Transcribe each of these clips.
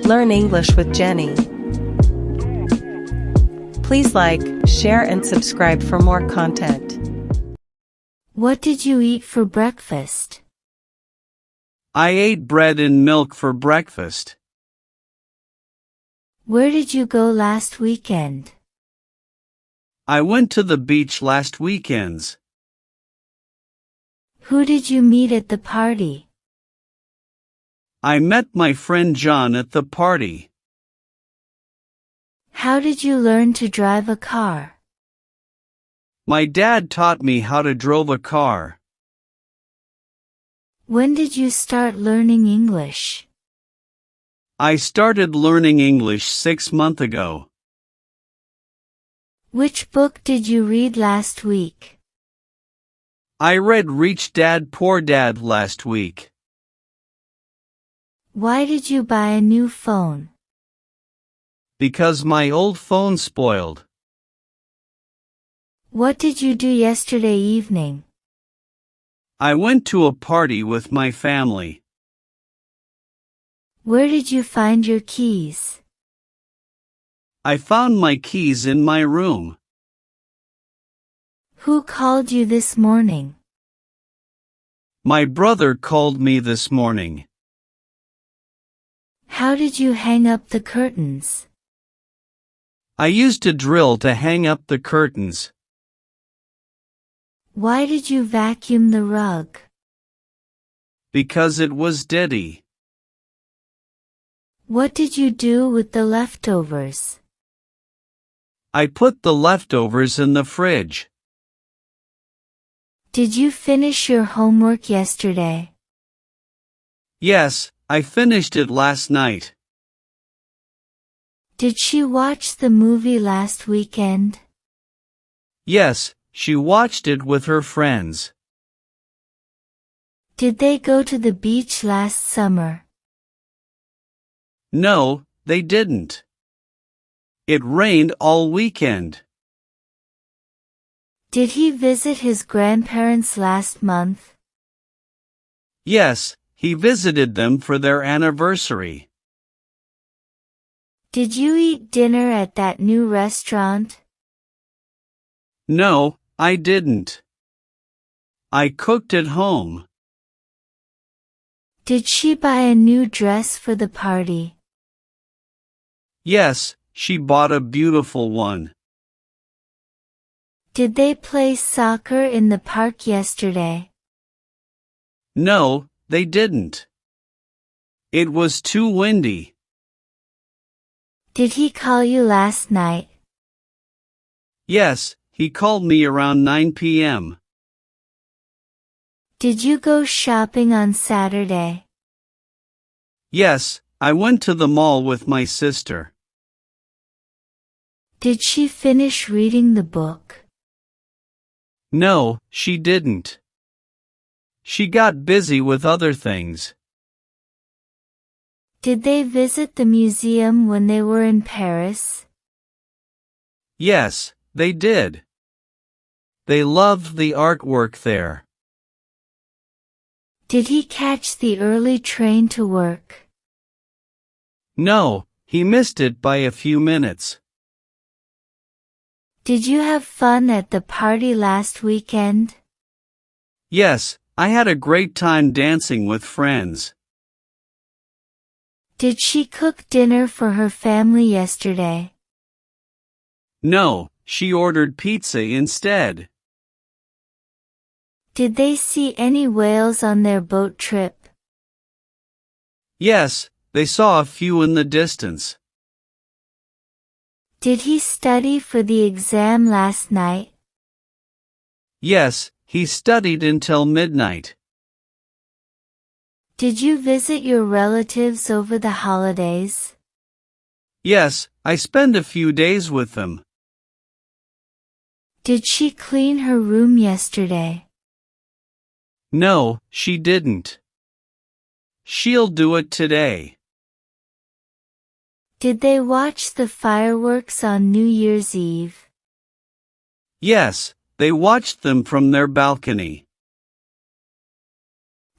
Learn English with Jenny. Please like, share and subscribe for more content. What did you eat for breakfast? I ate bread and milk for breakfast. Where did you go last weekend? I went to the beach last weekends. Who did you meet at the party? I met my friend John at the party. How did you learn to drive a car? My dad taught me how to drive a car. When did you start learning English? I started learning English 6 months ago. Which book did you read last week? I read Rich Dad Poor Dad last week. Why did you buy a new phone? Because my old phone spoiled. What did you do yesterday evening? I went to a party with my family. Where did you find your keys? I found my keys in my room. Who called you this morning? My brother called me this morning. How did you hang up the curtains? I used a drill to hang up the curtains. Why did you vacuum the rug? Because it was dirty. What did you do with the leftovers? I put the leftovers in the fridge. Did you finish your homework yesterday? Yes, I finished it last night. Did she watch the movie last weekend? Yes, she watched it with her friends. Did they go to the beach last summer? No, they didn't. It rained all weekend. Did he visit his grandparents last month? Yes, he visited them for their anniversary. Did you eat dinner at that new restaurant? No, I didn't. I cooked at home. Did she buy a new dress for the party? Yes, she bought a beautiful one. Did they play soccer in the park yesterday? No, they didn't. It was too windy. Did he call you last night? Yes, he called me around 9 p.m. Did you go shopping on Saturday? Yes, I went to the mall with my sister. Did she finish reading the book? No, she didn't. She got busy with other things. Did they visit the museum when they were in Paris? Yes, they did. They loved the artwork there. Did he catch the early train to work? No, he missed it by a few minutes. Did you have fun at the party last weekend? Yes, I had a great time dancing with friends. Did she cook dinner for her family yesterday? No, she ordered pizza instead. Did they see any whales on their boat trip? Yes, they saw a few in the distance. Did he study for the exam last night? Yes, he studied until midnight. Did you visit your relatives over the holidays? Yes, I spent a few days with them. Did she clean her room yesterday? No, she didn't. She'll do it today. Did they watch the fireworks on New Year's Eve? Yes, they watched them from their balcony.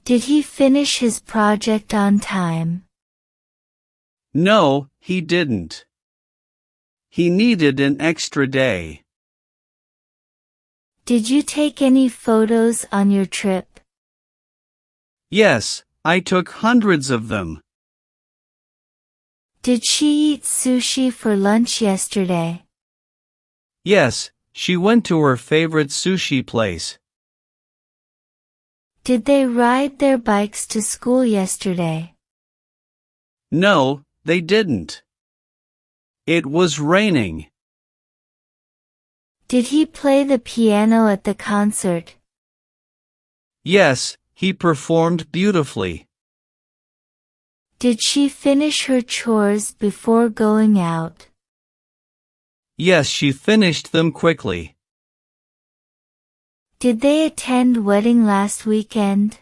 Did he finish his project on time? No, he didn't. He needed an extra day. Did you take any photos on your trip? Yes, I took hundreds of them. Did she eat sushi for lunch yesterday? Yes, she went to her favorite sushi place. Did they ride their bikes to school yesterday? No, they didn't. It was raining. Did he play the piano at the concert? Yes, he performed beautifully. Did she finish her chores before going out? Yes, she finished them quickly. Did they attend wedding last weekend?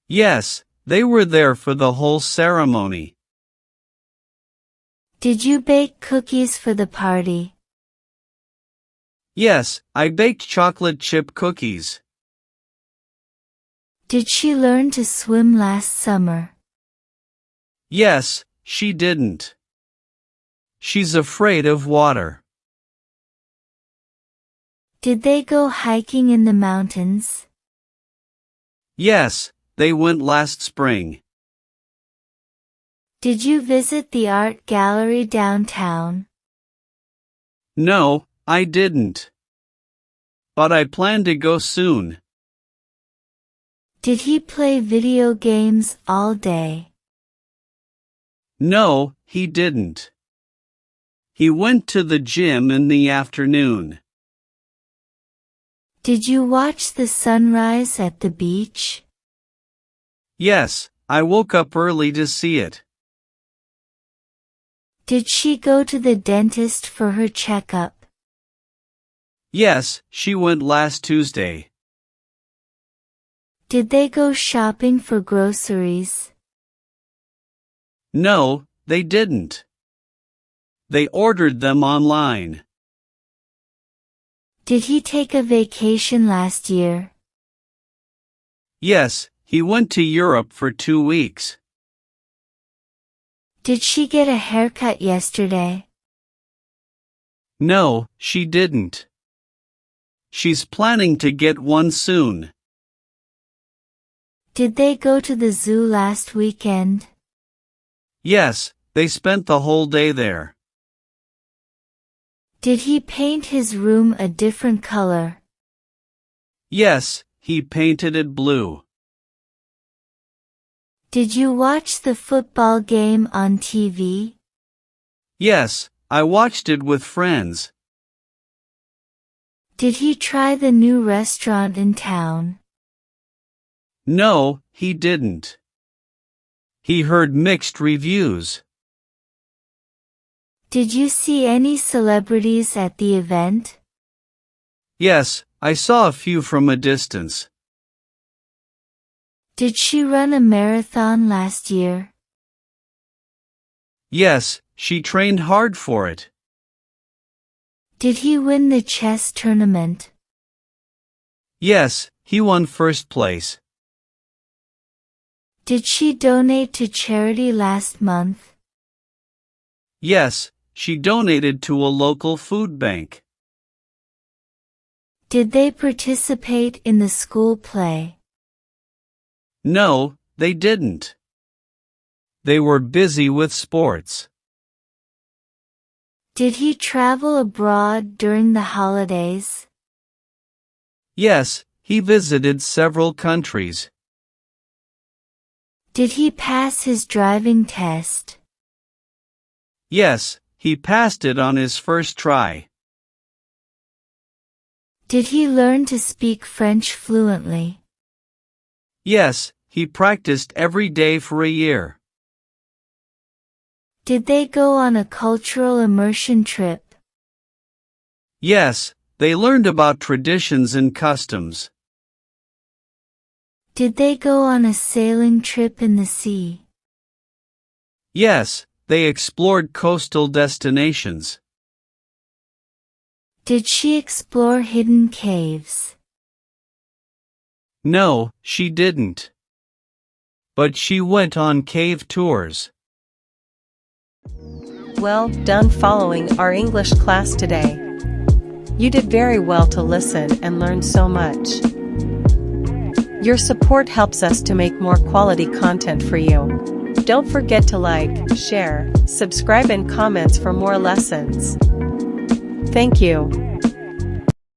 Yes, they were there for the whole ceremony. Did you bake cookies for the party? Yes, I baked chocolate chip cookies. Did she learn to swim last summer? Yes, she didn't. She's afraid of water. Did they go hiking in the mountains? Yes, they went last spring. Did you visit the art gallery downtown? No, I didn't. But I plan to go soon. Did he play video games all day? No, he didn't. He went to the gym in the afternoon. Did you watch the sunrise at the beach? Yes, I woke up early to see it. Did she go to the dentist for her checkup? Yes, she went last Tuesday. Did they go shopping for groceries? No, they didn't. They ordered them online. Did he take a vacation last year? Yes, he went to Europe for 2 weeks. Did she get a haircut yesterday? No, she didn't. She's planning to get one soon. Did they go to the zoo last weekend? Yes, they spent the whole day there. Did he paint his room a different color? Yes, he painted it blue. Did you watch the football game on TV? Yes, I watched it with friends. Did he try the new restaurant in town? No, he didn't. He heard mixed reviews. Did you see any celebrities at the event? Yes, I saw a few from a distance. Did she run a marathon last year? Yes, she trained hard for it. Did he win the chess tournament? Yes, he won first place. Did she donate to charity last month? Yes, she donated to a local food bank. Did they participate in the school play? No, they didn't. They were busy with sports. Did he travel abroad during the holidays? Yes, he visited several countries. Did he pass his driving test? Yes, he passed it on his first try. Did he learn to speak French fluently? Yes, he practiced every day for a year. Did they go on a cultural immersion trip? Yes, they learned about traditions and customs. Did they go on a sailing trip in the sea? Yes, they explored coastal destinations. Did she explore hidden caves? No, she didn't. But she went on cave tours. Well done following our English class today. You did very well to listen and learn so much. Your support helps us to make more quality content for you. Don't forget to like, share, subscribe and comments for more lessons. Thank you.